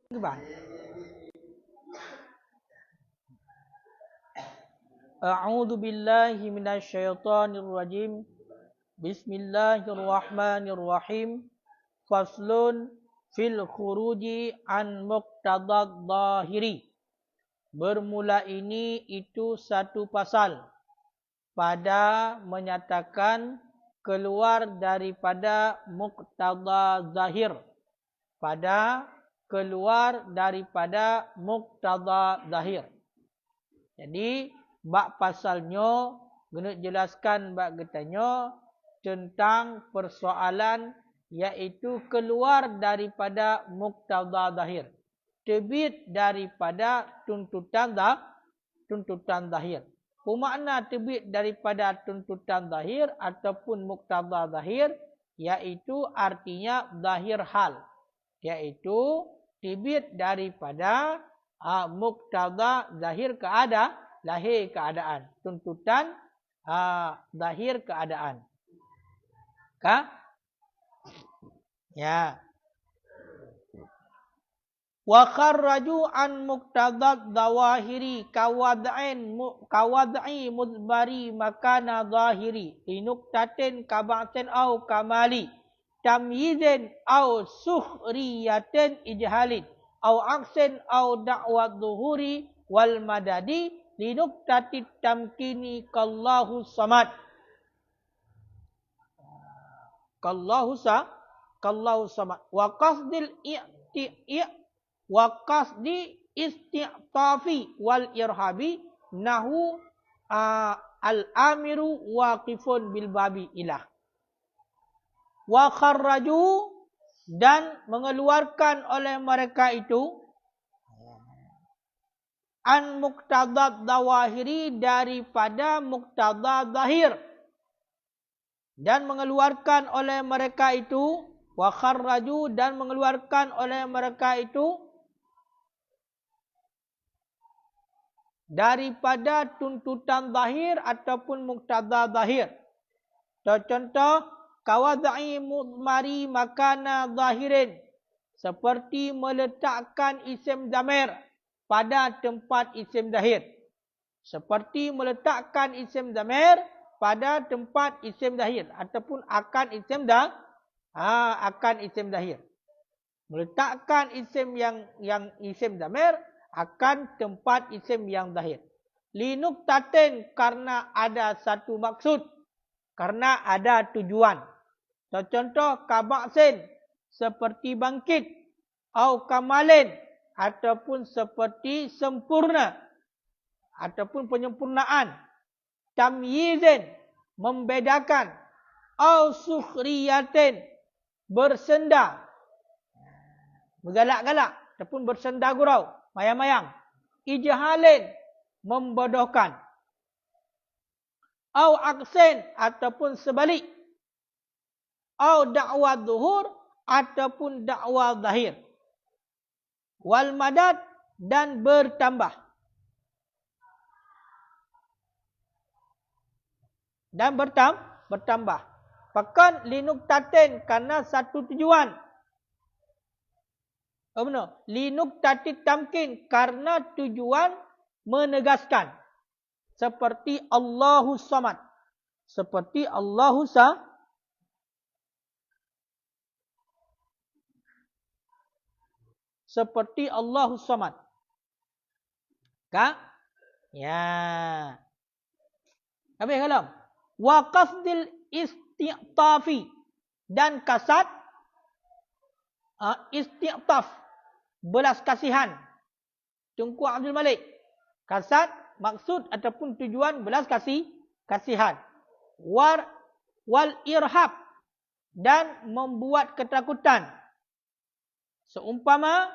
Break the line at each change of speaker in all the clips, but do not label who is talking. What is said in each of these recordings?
Bang. A'udzu billahi minasyaitonir rajim. Bismillahirrahmanirrahim. Faslun fil khuruji an muqtadad zahiri. Bermula ini itu satu pasal pada menyatakan keluar daripada muqtada zahir. Pada keluar daripada muqtada zahir. Jadi bab pasalnya guna jelaskan bab getanya tentang persoalan iaitu keluar daripada muqtada zahir. Terbit daripada tuntutan zahir. Bermakna terbit daripada tuntutan zahir ataupun muqtada zahir iaitu artinya zahir hal. Iaitu terbit daripada muqtada zahir lahir keadaan. Tuntutan zahir keadaan. Kah? Ya. Wa kharraju an muqtadad zawahiri kawad'i mudbari makana zahiri linuktatin kaba'tin au kamali tamyizin au sukhriyatin ijhalin au aksin au da'wat zuhuri wal madadi linuktatit tamkini kallahu samad. Kallahu samad. Wa qasdil wa qasdi isti'tafi wal irhabi nahu al-amiru waqifun bil babi ilah. Wa kharraju dan mengeluarkan oleh mereka itu an muqtadad zawahiri daripada muqtada zahir. Dan mengeluarkan oleh mereka itu wa kharraju dan mengeluarkan oleh mereka itu daripada tuntutan zahir ataupun muqtada zahir. Contoh kawad'i mudmari makana zahirin, seperti meletakkan isim zamir pada tempat isim zahir. Seperti meletakkan isim zamir pada tempat isim zahir ataupun akan isim zahir. Meletakkan isim yang isim zamir akan tempat isim yang zahir. Linuktatin karena ada satu maksud, karena ada tujuan. Contoh kabaksin seperti bangkit, au kamalin ataupun seperti sempurna ataupun penyempurnaan. Tamyizin membedakan, au sukhriyatin bersenda, bergalak-galak ataupun bersenda gurau, mayang-mayang. Ijhalin membodohkan. Au aksin ataupun sebalik. Au da'wah zuhur ataupun dakwah zahir. Wal madad dan bertambah. Dan bertambah. Pakan linuktatin karena satu tujuan. Oh benar. Linuktatit tamkin karena tujuan menegaskan. Seperti Allahu Samad. Seperti Allahu Seperti Allahu Samad. Kak? Ya. Habis kalam. Wa qasdil isti'tafi dan kasad isti'taf belas kasihan. Tunku Abdul Malik. Kasad maksud ataupun tujuan belas kasihan. Wal irhab dan membuat ketakutan. Seumpama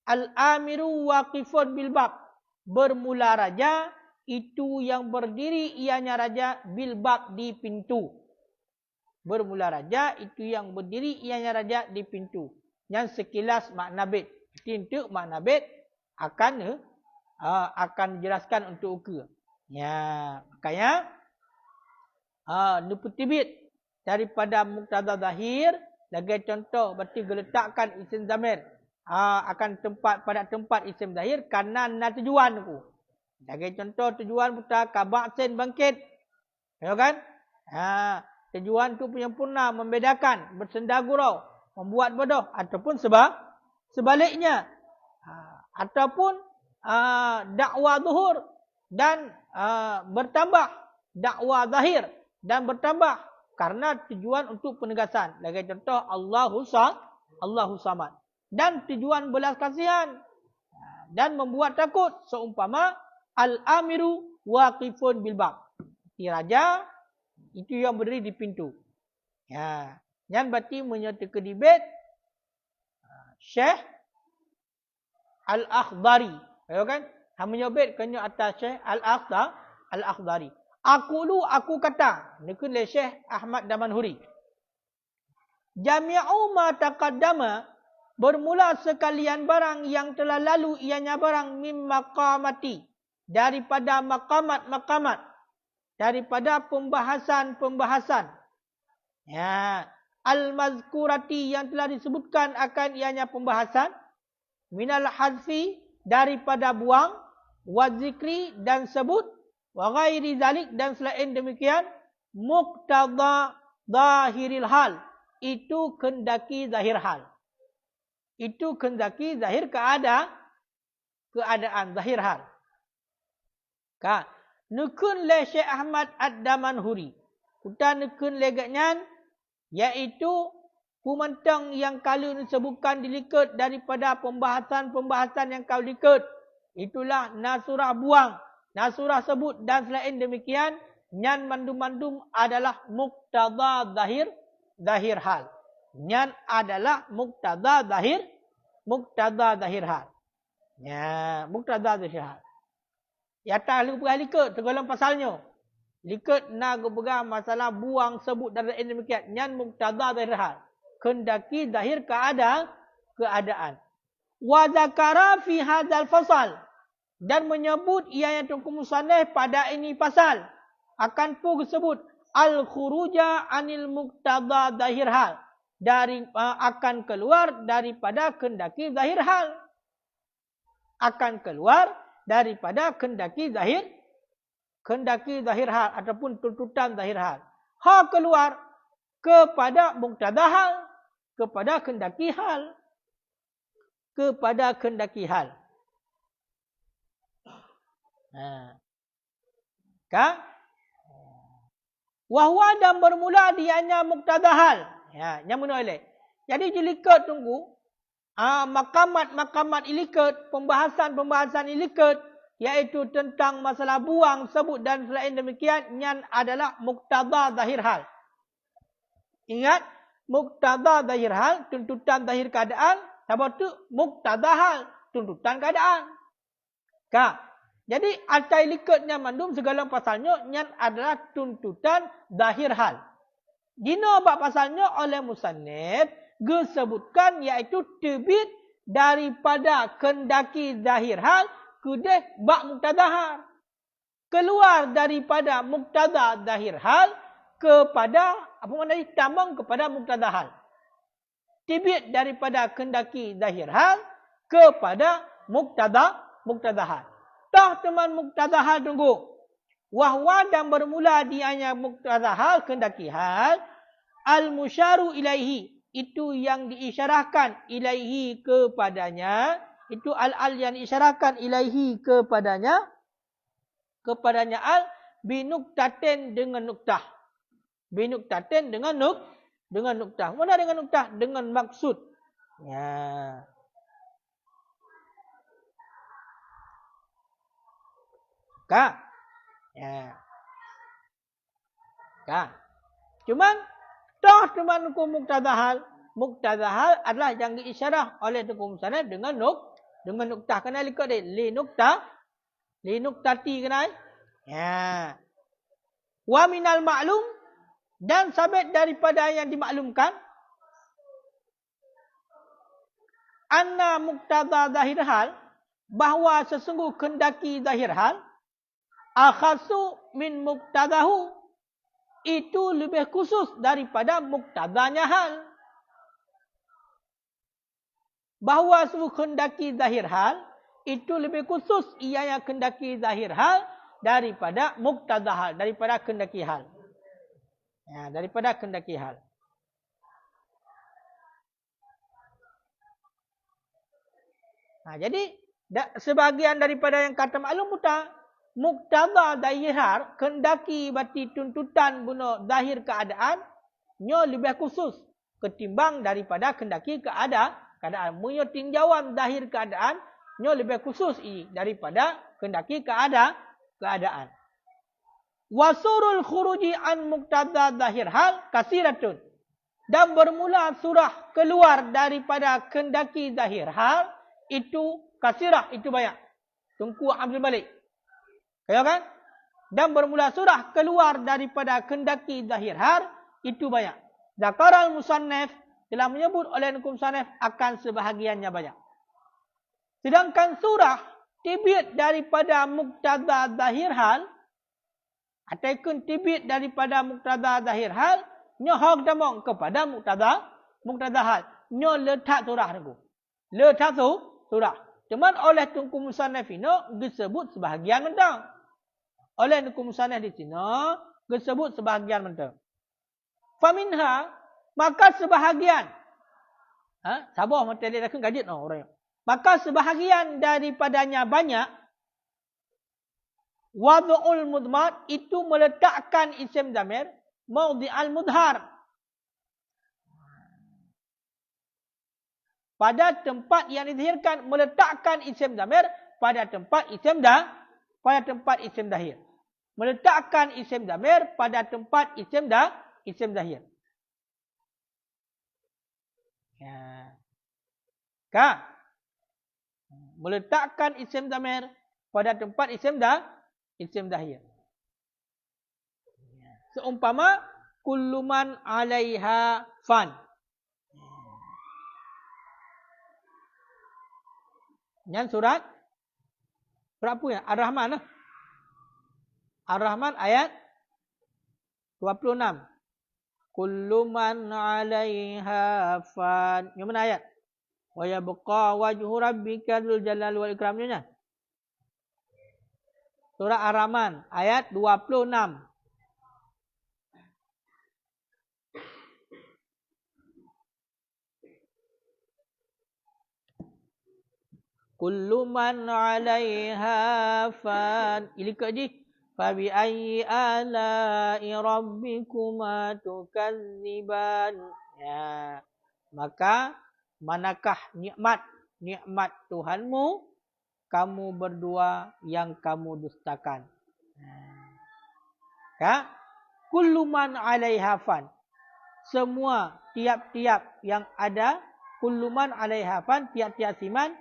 al-amiru waqifun bil bab, bermula raja itu yang berdiri ianya raja bil bab di pintu. Bermula raja itu yang berdiri ianya raja di pintu. Yang sekilas makna bait. Tintuk makna bait akan dijelaskan untuk uka. Ya, makanya nuputibit daripada muqtada zahir, lagi contoh berarti geletakkan isim zamir akan pada tempat isim zahir karena tujuan ku. Sebagai contoh tujuan putar kabaksin bangkit. Ya kan? Tujuan tu penyempurna, membedakan, bersenda gurau, membuat bodoh ataupun sebaliknya. Ataupun dakwah zuhur dan bertambah, dakwah zahir dan bertambah karena tujuan untuk penegasan. Sebagai contoh Allahu Samad. Dan tujuan belas kasihan dan membuat takut seumpama al-amiru waqifun bil bab. Si raja itu yang berdiri di pintu. Ya, yang berarti menyertai debate Syekh Al-Akhdari. Ya kan? Hang menyebut kena atas Syekh Al-Akhdari. Aku kata, nikun le Syekh Ahmad Damanhuri. Jami'u ma taqaddama, bermula sekalian barang yang telah lalu ianya barang mim maqamati, daripada maqamat, daripada pembahasan. Ya, al-mazkurati yang telah disebutkan akan ianya pembahasan, minal hadfi daripada buang, wa zikri dan sebut, wa ghairi zalik dan selain demikian, muqtada zahiril hal, itu kendaki zahir hal. Itu kendaki zahir keadaan zahir hal. Nukun le Syekh Ahmad Ad-Damanhuri. Kita nukun le gatnyan iaitu pemantang yang kalau disebutkan dilikat daripada pembahasan yang kau likat. Itulah nasurah buang, nasurah sebut dan selain demikian nyan mandum-mandum adalah muqtada zahir hal. Nyan adalah muqtada zahir hal. Ya, muqtada zahir hal. Ya tak lu pergi likat segala pasalnya. Likat nak berpegang masalah buang sebut dan lain demikian. Nyan muqtada zahir hal. Kendaki zahir keadaan. Wa zakara fi hadzal fasal, dan menyebut ia yang tungku musannaf pada ini pasal akan pun disebut al khuruja anil muqtada zahir hal, dari akan keluar daripada kendaki zahir hal. Akan keluar daripada kendaki zahir hal ataupun tuntutan zahir hal. Keluar kepada muqtada hal, kepada kendaki hal. Kepada kendaki hal. Wahwa dan bermula dianya muqtada hal. Ya, yang menoleh. Jadi jelikat tunggu makamat ilikat, pembahasan ilikat, iaitu tentang masalah buang, sebut dan selain demikian, nyan adalah muqtada zahir hal. Ingat, muqtada zahir hal, tuntutan zahir keadaan, sebab tu muqtada hal, tuntutan keadaan. Jadi atai likatnya mandum segala pasalnya nyan adalah tuntutan zahir hal. Dina bab pasalnya oleh musannif disebutkan iaitu terbit daripada kendaki zahir hal kudeh bab muqtada hal. Keluar daripada muqtada zahir hal kepada tambang kepada muqtada hal. Terbit daripada kendaki zahir hal kepada muqtada hal. Tah teman muqtada hal tunggu. Wahwa dan bermula dianya muqtada hal kendaki hal al-musyaru ilaihi, itu yang diisyarahkan ilaihi kepadanya, itu al-al yang diisyarahkan ilaihi kepadanya al binuktatin dengan nuktah. Binuktatin dengan nuktah. Mana dengan nuktah? Dengan maksud. Ya. Ya. Cuman teman hukum muqtada hal. Muqtada hal adalah yang diisyarah oleh hukum musannaf dengan nuktah. Kena lihat dia. Li nuktati kena. Ya. Wa minal ma'lum, dan sabit daripada yang dimaklumkan, anna muqtada zahir hal, bahawa sesungguh kendaki zahir hal, akhasu min muqtadahu, itu lebih khusus daripada muqtadanya hal. bahawa suruh kendaki zahir hal itu lebih khusus ia yang kendaki zahir hal daripada muqtada hal, daripada kendaki hal. Ya, daripada kendaki hal. Jadi sebahagian daripada yang kata maklum buta, muqtada zahir hal kendaki berarti tuntutan guna zahir keadaan nya lebih khusus ketimbang daripada kendaki keadaan. Munyo tinjauan zahir keadaan nya lebih khusus daripada kendaki keadaan. Wasurul khuruji an muqtada zahir hal kasiratun. Dan bermula surah keluar daripada kendaki zahir hal itu kasirah, itu banyak. Tungku ambil balik. Kaya kan? Dan bermula surah keluar daripada kendaki zahir hal itu banyak. Zakaral musannaf telah menyebut oleh Nukum Sanaf akan sebahagiannya banyak. Sedangkan surah tibit daripada muqtada zahir hal ataupun tibit daripada muqtada zahir hal nyohok damong kepada muqtada hal. Nyo letak surah niku. Letak surah. Cuman oleh Tunku Musannaf ini disebut sebahagian mentang. Oleh Nukum Musannaf di sini disebut sebahagian mentang. Faminha maka sebahagian sabar mata dia dah kaget orang. Maka sebahagian daripadanya banyak wad'ul mudmar itu meletakkan isim dhamir mawdi'al mudhar pada tempat yang dizahirkan, meletakkan isim dhamir pada tempat isim dahir. Meletakkan isim dhamir pada tempat isim dahir. Ya. Meletakkan isim dhamir pada tempat isim dahir. Seumpama kulluman 'alaiha fan. Yang surat apa ya? Ar-Rahman. Ar-Rahman ayat 26. Kullu man 'alaiha fan. Yang mana ayat? Wa yabqa wajhu rabbika dzul jalali wal ikramnya. Surah Ar-Rahman ayat 26. Kullu man 'alaiha fan. Ilikah ji? Fabi ayyi ala'i rabbikuma tukadziban. Ya. Maka manakah nikmat Tuhanmu kamu berdua yang kamu dustakan. Ya. Kullu man 'alaiha fan. Semua tiap-tiap yang ada, kullu man 'alaiha fan, tiap-tiap siman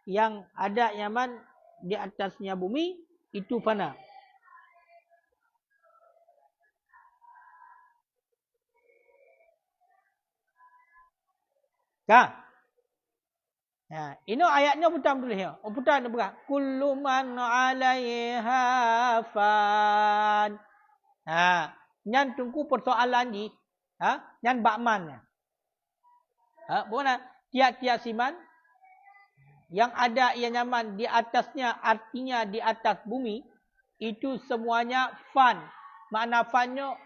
yang ada Yaman di atasnya bumi itu fana. Ya, ini ayatnya putar tulis ya. Putar ni bukan. Kullu man 'alaiha fan. Nyan tunggu persoalan ni. Nyan bakman. Bukan tiap-tiap siman yang ada ia nyaman di atasnya, artinya di atas bumi, itu semuanya fan. Makna fannya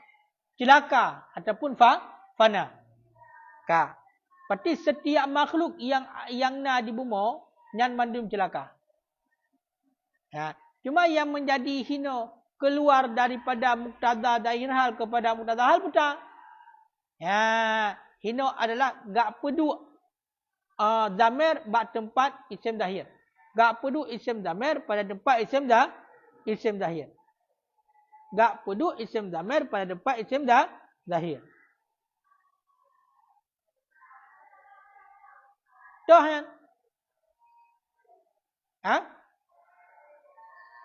celaka ataupun fana. Berarti setiap makhluk yang di bumi yang mandum celaka. Cuma yang menjadi hina keluar daripada muqtada zahir hal kepada muqtada hal putar. Hina adalah gak pedu dhamir bak tempat isim dahir. Gak pedu isim dhamir pada tempat isim dahir. Gak pedu isim dhamir pada tempat isim dahir. Dah kan?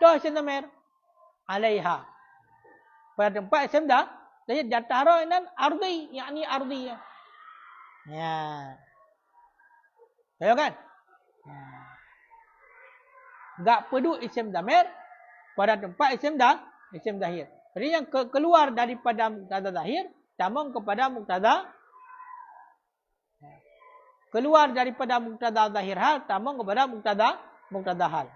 Dah isim dhamir 'alaiha. Pada tempat isim dahir jatara dan ardi, yakni ardi. Ya. Tahu kan? Gak perlu isim dhamir pada tempat isim dahir. Jadi yang keluar daripada muqtada zahir tamam kepada muqtada. keluar daripada muktada zahir hal tambah kepada muktada hal.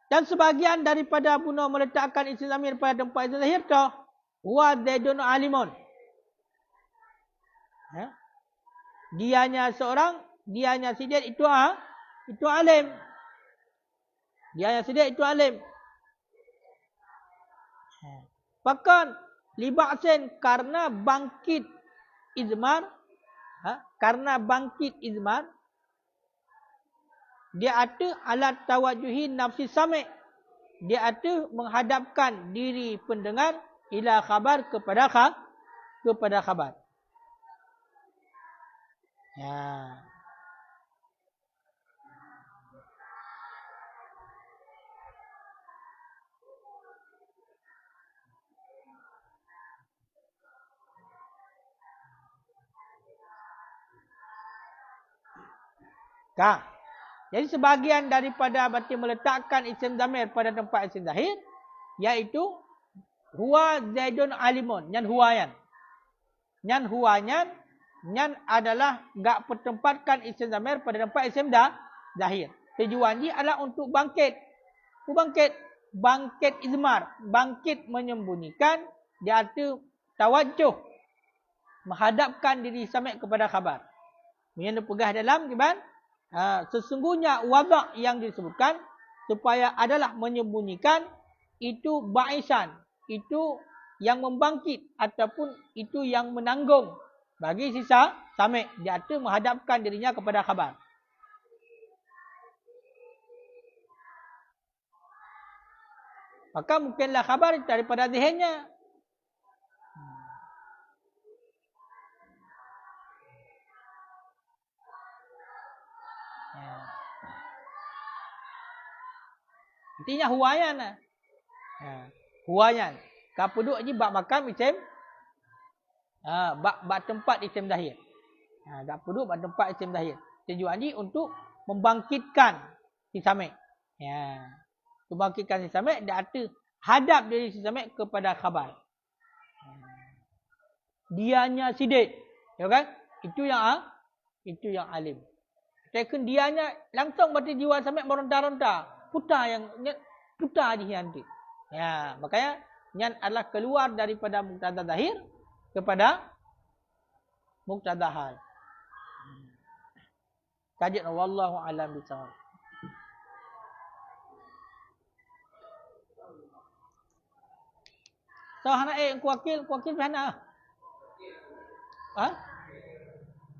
Dan sebahagian daripada Buno meletakkan isim zamir pada tempat isim zahir tu huwa zaidun alimun. Dianya seorang, dianya sidik itu alim. Dianya sidik itu alim. Bahkan liba'sin karena bangkit izmar, karena bangkit izmar, dia ada alat tawajuhi nafsi sami'. Dia ada menghadapkan diri pendengar ila khabar kepada khabar. Ya. Jadi sebahagian daripada berarti meletakkan isim zamir pada tempat isim zahir, iaitu huwa zaidun alimun, nyan huwayan. Nyan huwayan, nyan adalah gak pertempatkan isim zamir pada tempat isim zahir. Tujuan dia adalah untuk bangkit. Bangkit izmar, bangkit menyembunyikan, dia ada tawajuh menghadapkan diri sami' kepada khabar. Yang dipegah dalam gimana? Sesungguhnya wadak yang disebutkan supaya adalah menyembunyikan itu ba'isan, itu yang membangkit ataupun itu yang menanggung bagi sisa sami', dia ada menghadapkan dirinya kepada khabar. Maka mungkinlah khabar daripada zihinnya. Intinya huwayan. Huwayan. Kapu duk je bak makam isim. Bak tempat isim zahir. Kapu duk bak tempat isim zahir. Tujuan ni untuk membangkitkan si sami'. Membangkitkan si sami', dia ada hadap diri si sami' kepada khabar. Dianya sidik. Ya kan? Itu yang alim. Tekan dianya langsung berarti jiwa sami' meronta-ronta. Putar je nanti. Ya, makanya nyan adalah keluar daripada muktada zahir kepada muktada hal. Kajian wallahu alam bisawab. So hana kuakil mana?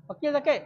Wakil sakit.